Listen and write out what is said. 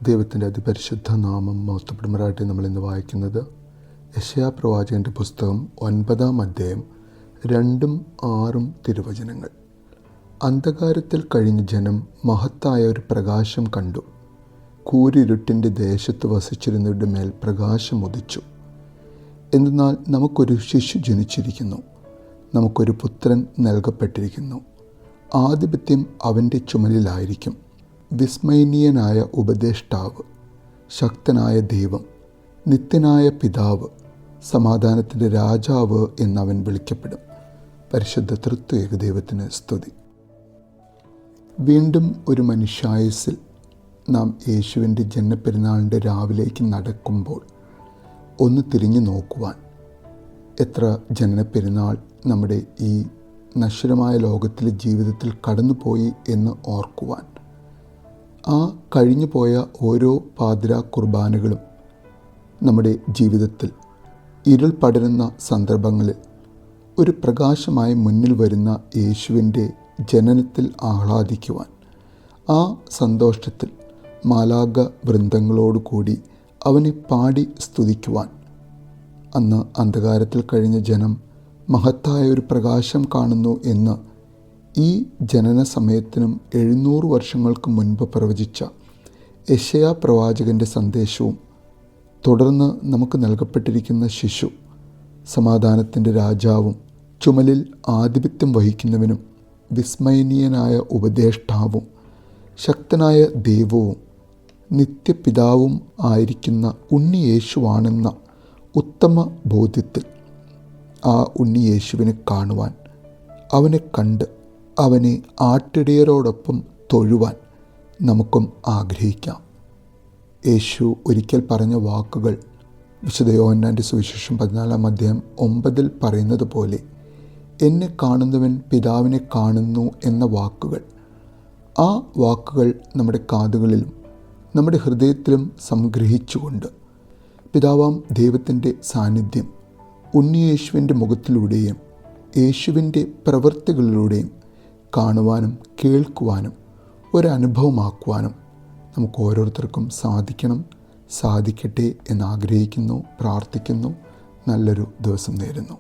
ദൈവത്തിൻ്റെ അതിപരിശുദ്ധ നാമം മഹത്വപ്പെടുമാറാകട്ടെ. നമ്മളിന്ന് വായിക്കുന്നത് യെശയ്യാ പ്രവാചകൻ്റെ പുസ്തകം 9-ാം അധ്യായം 2-6 തിരുവചനങ്ങൾ. അന്ധകാരത്തിൽ കഴിഞ്ഞ ജനം മഹത്തായ ഒരു പ്രകാശം കണ്ടു. കൂരിരുട്ടിൻ്റെ ദേശത്ത് വസിച്ചിരുന്നവരുടെ മേൽ പ്രകാശം ഉദിച്ചു. എന്തെന്നാൽ നമുക്കൊരു ശിശു ജനിച്ചിരിക്കുന്നു, നമുക്കൊരു പുത്രൻ നൽകപ്പെട്ടിരിക്കുന്നു. ആധിപത്യം അവൻ്റെ ചുമലിലായിരിക്കും. വിസ്മയനീയനായ ഉപദേഷ്ടാവ്, ശക്തനായ ദൈവം, നിത്യനായ പിതാവ്, സമാധാനത്തിൻ്റെ രാജാവ് എന്നവൻ വിളിക്കപ്പെടും. പരിശുദ്ധ തൃത്വ ഏകദൈവത്തിന് സ്തുതി. വീണ്ടും ഒരു മനുഷ്യായുസ്സിൽ നാം യേശുവിൻ്റെ ജനനപ്പെരുന്നാളിൻ്റെ രാവിലേക്ക് നടക്കുമ്പോൾ ഒന്ന് തിരിഞ്ഞു നോക്കുവാൻ, എത്ര ജനനപ്പെരുന്നാൾ നമ്മുടെ ഈ നശ്വരമായ ലോകത്തിലെ ജീവിതത്തിൽ കടന്നുപോയി എന്ന് ഓർക്കുവാൻ, ആ കഴിഞ്ഞു പോയ ഓരോ പാതിരാ കുർബാനകളും നമ്മുടെ ജീവിതത്തിൽ ഇരുൾ പടരുന്ന സന്ദർഭങ്ങളിൽ ഒരു പ്രകാശമായി മുന്നിൽ വരുന്ന യേശുവിൻ്റെ ജനനത്തിൽ ആഹ്ലാദിക്കുവാൻ, ആ സന്തോഷത്തിൽ മാലാഖ വൃന്ദങ്ങളോടുകൂടി അവനെ പാടി സ്തുതിക്കുവാൻ. അന്ന് അന്ധകാരത്തിൽ കഴിഞ്ഞ ജനം മഹത്തായ ഒരു പ്രകാശം കാണുന്നു എന്ന് ഈ ജനന സമയത്തിനും 700 വർഷങ്ങൾക്ക് മുൻപ് പ്രവചിച്ച യെശയ്യാ പ്രവാചകൻ്റെ സന്ദേശവും, തുടർന്ന് നമുക്ക് നൽകപ്പെട്ടിരിക്കുന്ന ശിശു സമാധാനത്തിൻ്റെ രാജാവും, ചുമലിൽ ആധിപത്യം വഹിക്കുന്നവനും, വിസ്മയനീയനായ ഉപദേഷ്ടാവും, ശക്തനായ ദൈവവും, നിത്യപിതാവും ആയിരിക്കുന്ന ഉണ്ണി യേശുവാണെന്ന ഉത്തമ ബോധ്യത്തിൽ ആ ഉണ്ണി യേശുവിനെ കാണുവാൻ, അവനെ കണ്ട് അവനെ ആട്ടിടയരോടൊപ്പം തൊഴുവാൻ നമുക്കും ആഗ്രഹിക്കാം. യേശു ഒരിക്കൽ പറഞ്ഞ വാക്കുകൾ വിശുദ്ധ യോഹന്നാൻ്റെ സുവിശേഷം 14-ാം അധ്യായം 9-ൽ പറയുന്നത് പോലെ, എന്നെ കാണുന്നവൻ പിതാവിനെ കാണുന്നു എന്ന വാക്കുകൾ, ആ വാക്കുകൾ നമ്മുടെ കാതുകളിലും നമ്മുടെ ഹൃദയത്തിലും സംഗ്രഹിച്ചുകൊണ്ട് പിതാവാം ദൈവത്തിൻ്റെ സാന്നിധ്യം ഉണ്ണിയേശുവിൻ്റെ മുഖത്തിലൂടെയും യേശുവിൻ്റെ പ്രവൃത്തികളിലൂടെയും കാണുവാനും കേൾക്കുവാനും ഒരനുഭവമാക്കുവാനും നമുക്ക് ഓരോരുത്തർക്കും സാധിക്കട്ടെ എന്നാഗ്രഹിക്കുന്നു, പ്രാർത്ഥിക്കുന്നു. നല്ലൊരു ദിവസം നേരുന്നു.